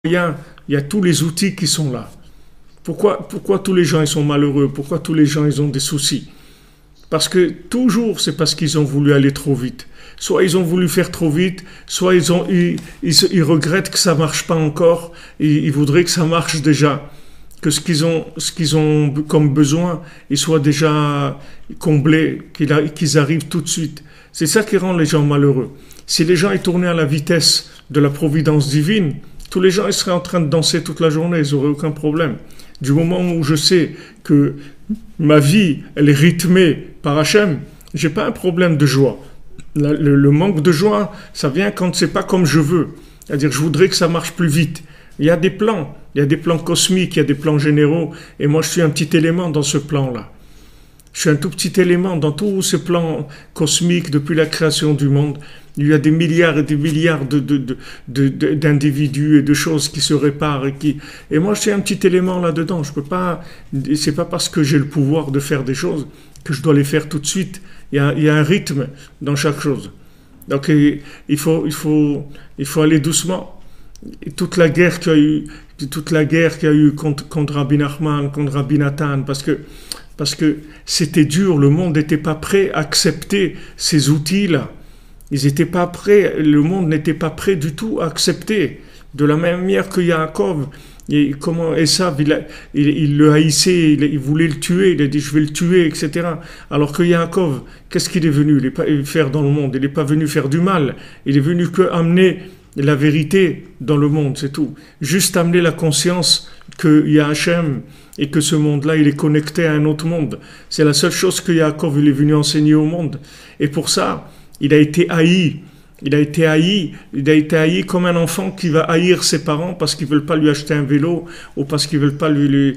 moyens, il y a tous les outils qui sont là. Pourquoi tous les gens ils sont malheureux? Pourquoi tous les gens ils ont des soucis? Parce que toujours c'est parce qu'ils ont voulu aller trop vite. Soit ils ont voulu faire trop vite, soit ils regrettent que ça marche pas encore, ils voudraient que ça marche déjà, que ce qu'ils ont comme besoin, il soit déjà comblé, qu'ils arrivent tout de suite. C'est ça qui rend les gens malheureux. Si les gens ils tournaient à la vitesse de la providence divine, tous les gens ils seraient en train de danser toute la journée, ils n'auraient aucun problème. Du moment où je sais que ma vie, elle est rythmée par Hachem, j'ai pas un problème de joie. Le manque de joie, ça vient quand c'est pas comme je veux. C'est-à-dire, je voudrais que ça marche plus vite. Il y a des plans cosmiques, il y a des plans généraux, et moi je suis un petit élément dans ce plan-là. Je suis un tout petit élément dans tous ces plans cosmiques depuis la création du monde. Il y a des milliards et des milliards d'individus et de choses qui se réparent et moi je suis un petit élément là-dedans. Je peux pas, c'est pas parce que j'ai le pouvoir de faire des choses que je dois les faire tout de suite. Il y a un rythme dans chaque chose. Donc il faut aller doucement. Et toute la guerre qu'il y a eu contre Rabbi Nachman, contre Rabbi Nathan, parce que c'était dur, le monde n'était pas prêt à accepter ces outils-là. Ils n'étaient pas prêts, le monde n'était pas prêt du tout à accepter. De la même manière que Yaakov, et comment Esav, il le haïssait, il voulait le tuer, il a dit je vais le tuer, etc. Alors que Yaakov, qu'est-ce qu'il est venu faire dans le monde? Il n'est pas venu faire du mal, il est venu que amener la vérité dans le monde, c'est tout. Juste amener la conscience qu'il y a Hachem et que ce monde-là, il est connecté à un autre monde. C'est la seule chose que Yaakov il est venu enseigner au monde. Et pour ça, il a été haï. Il a été haï comme un enfant qui va haïr ses parents parce qu'ils veulent pas lui acheter un vélo ou parce qu'ils veulent pas le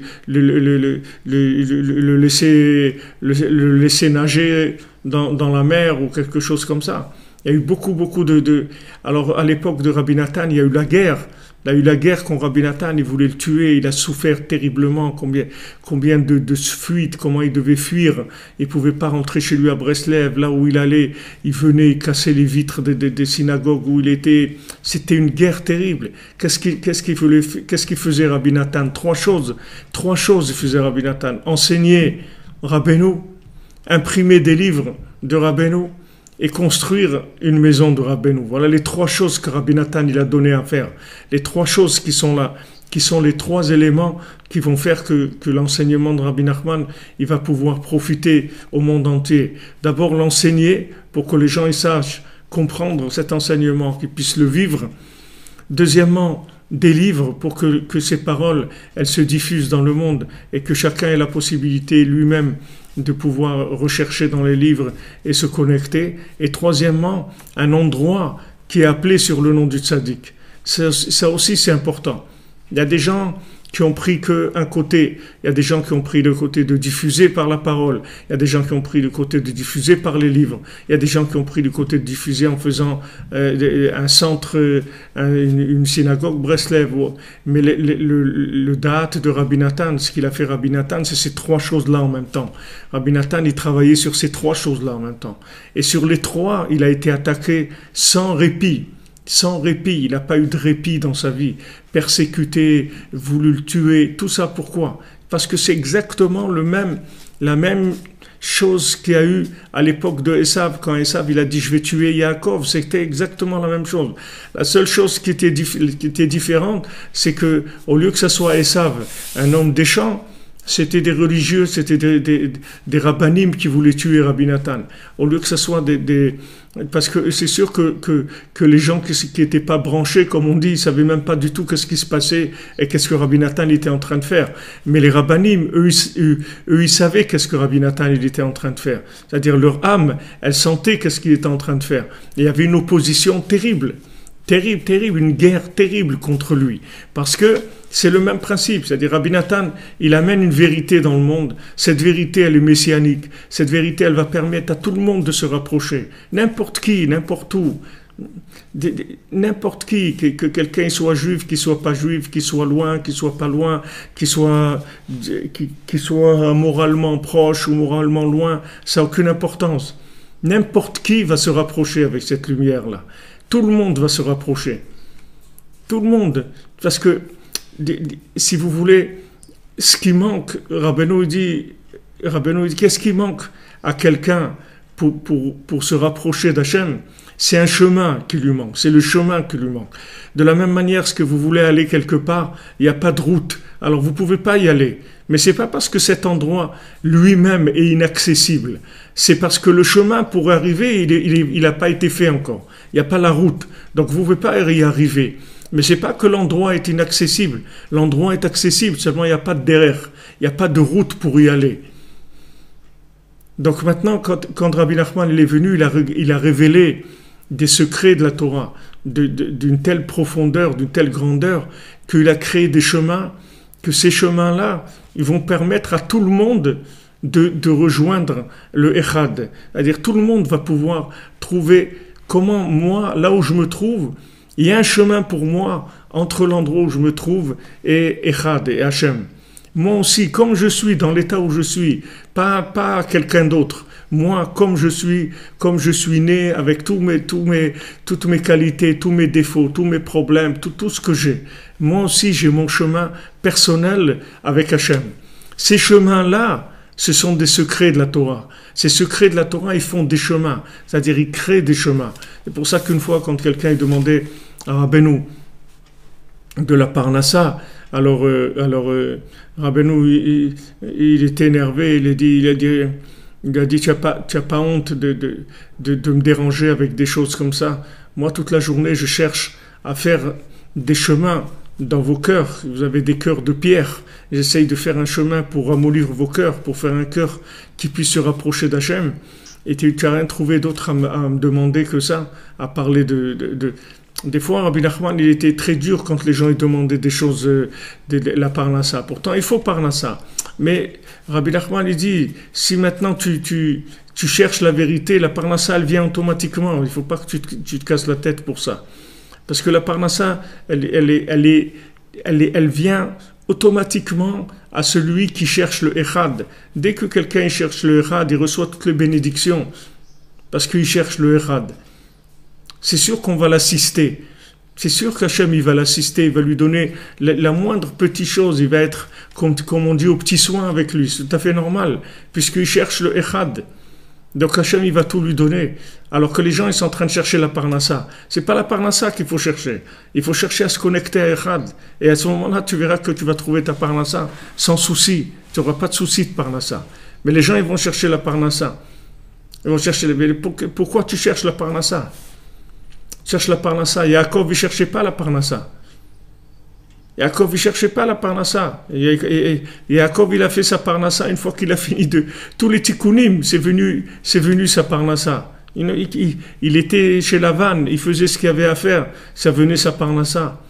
laisser nager dans la mer ou quelque chose comme ça. Il y a eu beaucoup Alors, à l'époque de Rabbi Nathan, il y a eu la guerre. Il y a eu la guerre quand Rabbi Nathan, il voulait le tuer, il a souffert terriblement, combien de fuites, comment il devait fuir. Il pouvait pas rentrer chez lui à Breslev, là où il allait, il venait, il cassait les vitres des synagogues où il était. C'était une guerre terrible. Qu'est-ce qu'il faisait Rabbi Nathan? Trois choses il faisait Rabbi Nathan. Enseigner Rabbeinu, imprimer des livres de Rabbeinu, et construire une maison de Rabbeinu. Voilà les trois choses que Rabbi Nathan il a donné à faire. Les trois choses qui sont là, qui sont les trois éléments qui vont faire que l'enseignement de Rabbi Nachman, il va pouvoir profiter au monde entier. D'abord l'enseigner pour que les gens ils sachent comprendre cet enseignement, qu'ils puissent le vivre. Deuxièmement, des livres pour que ces paroles, elles se diffusent dans le monde et que chacun ait la possibilité lui-même de pouvoir rechercher dans les livres et se connecter. Et troisièmement, un endroit qui est appelé sur le nom du tzaddik. Ça aussi, c'est important. Il y a des gens qui ont pris qu'un côté. Il y a des gens qui ont pris le côté de diffuser par la parole. Il y a des gens qui ont pris le côté de diffuser par les livres. Il y a des gens qui ont pris le côté de diffuser en faisant un centre, une synagogue, Breslev. Mais le date de Rabbi Nathan, ce qu'il a fait Rabbi Nathan, c'est ces trois choses-là en même temps. Rabbi Nathan, il travaillait sur ces trois choses-là en même temps. Et sur les trois, il a été attaqué sans répit. Sans répit, il n'a pas eu de répit dans sa vie, persécuté, voulu le tuer, tout ça pourquoi? Parce que c'est exactement la même chose qu'il y a eu à l'époque de Esav, quand Esav il a dit je vais tuer Yaakov, c'était exactement la même chose. La seule chose qui était différente, c'est que au lieu que ça soit Esav, un homme des champs, c'était des religieux, c'était des rabbinim qui voulaient tuer Rabbi Nathan. Au lieu que ce soit parce que c'est sûr que les gens qui étaient pas branchés, comme on dit, ils savaient même pas du tout qu'est-ce qui se passait et qu'est-ce que Rabbi Nathan était en train de faire. Mais les rabbinim, eux, ils savaient qu'est-ce que Rabbi Nathan il était en train de faire. C'est-à-dire leur âme, elle sentait qu'est-ce qu'il était en train de faire. Et il y avait une opposition terrible, une guerre terrible contre lui. Parce que c'est le même principe, c'est-à-dire Rabbi Nathan, il amène une vérité dans le monde. Cette vérité, elle est messianique. Cette vérité, elle va permettre à tout le monde de se rapprocher. N'importe qui, n'importe où. N'importe qui, que quelqu'un soit juif, qu'il soit pas juif, qu'il soit loin, qu'il soit pas loin, qu'il soit moralement proche ou moralement loin, ça n'a aucune importance. N'importe qui va se rapprocher avec cette lumière-là. Tout le monde va se rapprocher. Tout le monde. Parce que, si vous voulez, ce qui manque, Rabbeinu dit, qu'est-ce qui manque à quelqu'un pour se rapprocher d'Hachem? C'est un chemin qui lui manque, c'est le chemin qui lui manque. De la même manière, ce que vous voulez aller quelque part, il n'y a pas de route, alors vous ne pouvez pas y aller. Mais c'est pas parce que cet endroit lui-même est inaccessible, c'est parce que le chemin pour arriver, il n'a pas été fait encore. Il n'y a pas la route, donc vous ne pouvez pas y arriver. Mais c'est pas que l'endroit est inaccessible, l'endroit est accessible, seulement il n'y a pas de derrière, il n'y a pas de route pour y aller. Donc maintenant, quand Rabbi Nachman est venu, il a révélé des secrets de la Torah, d'une telle profondeur, d'une telle grandeur, qu'il a créé des chemins, que ces chemins-là, ils vont permettre à tout le monde de rejoindre le Echad. C'est-à-dire tout le monde va pouvoir trouver comment moi, là où je me trouve, il y a un chemin pour moi entre l'endroit où je me trouve et Echad et Hachem. Moi aussi, comme je suis, dans l'état où je suis, pas quelqu'un d'autre. Moi, comme je suis né avec toutes mes qualités, tous mes défauts, tous mes problèmes, tout ce que j'ai. Moi aussi, j'ai mon chemin personnel avec Hachem. Ces chemins-là, ce sont des secrets de la Torah. Ces secrets de la Torah, ils font des chemins. C'est-à-dire, ils créent des chemins. C'est pour ça qu'une fois, quand quelqu'un est demandé à Rabbeinu de la Parnassa, alors Rabbeinu, il était énervé, il a dit, tu n'as pas honte de me déranger avec des choses comme ça. Moi, toute la journée, je cherche à faire des chemins dans vos cœurs. Vous avez des cœurs de pierre. J'essaye de faire un chemin pour ramollir vos cœurs, pour faire un cœur qui puisse se rapprocher d'Hachem. Et tu n'as rien trouvé d'autre à me demander que ça, à parler Des fois, Rabbi Nachman, il était très dur quand les gens lui demandaient des choses de la Parnassa. Pourtant, il faut Parnassa. Mais Rabbi Nachman, il dit, si maintenant tu cherches la vérité, la Parnassa, elle vient automatiquement. Il ne faut pas que tu te casses la tête pour ça. Parce que la Parnassa, elle vient automatiquement à celui qui cherche le Echad. Dès que quelqu'un cherche le Echad, il reçoit toutes les bénédictions. Parce qu'il cherche le Echad. C'est sûr qu'on va l'assister. C'est sûr qu'Hachem, il va l'assister, il va lui donner la moindre petite chose, il va être, comme on dit, au petit soin avec lui. C'est tout à fait normal, puisqu'il cherche le Echad. Donc Hachem, il va tout lui donner. Alors que les gens, ils sont en train de chercher la Parnassa. C'est pas la Parnassa qu'il faut chercher. Il faut chercher à se connecter à Echad. Et à ce moment-là, tu verras que tu vas trouver ta Parnassa sans souci. Tu n'auras pas de souci de Parnassa. Mais les gens, ils vont chercher la Parnassa. Ils vont chercher pourquoi tu cherches la Parnassa? Cherche la Parnassa. Yaakov, il ne cherchait pas la Parnassa. Yaakov, il ne cherchait pas la Parnassa. Yaakov, il a fait sa Parnassa une fois qu'il a fini de... Tous les tikkunim, c'est venu sa Parnassa. Il était chez Lavan, il faisait ce qu'il avait à faire. Ça venait sa Parnassa.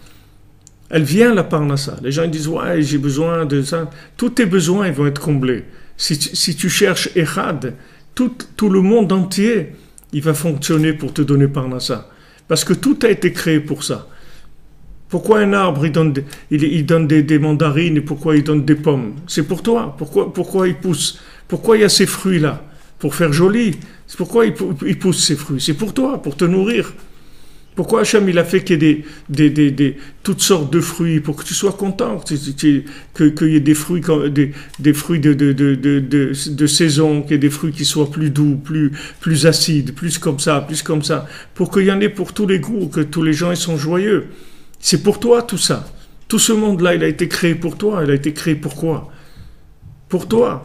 Elle vient, la Parnassa. Les gens ils disent, ouais, j'ai besoin de ça. Tous tes besoins, ils vont être comblés. Si tu cherches Echad, tout le monde entier, il va fonctionner pour te donner Parnassa. Parce que tout a été créé pour ça. Pourquoi un arbre, il donne des mandarines et pourquoi il donne des pommes? C'est pour toi. Pourquoi il pousse? Pourquoi il y a ces fruits-là? Pour faire joli. C'est pourquoi il pousse ces fruits. C'est pour toi, pour te nourrir. Pourquoi Hachem, il a fait qu'il y ait toutes sortes de fruits pour que tu sois content, qu'il y ait des fruits, des fruits de saison, qu'il y ait des fruits qui soient plus doux, plus acides, plus comme ça, pour qu'il y en ait pour tous les goûts, que tous les gens ils sont joyeux. C'est pour toi tout ça. Tout ce monde-là, il a été créé pour toi. Il a été créé pour quoi? Pour toi.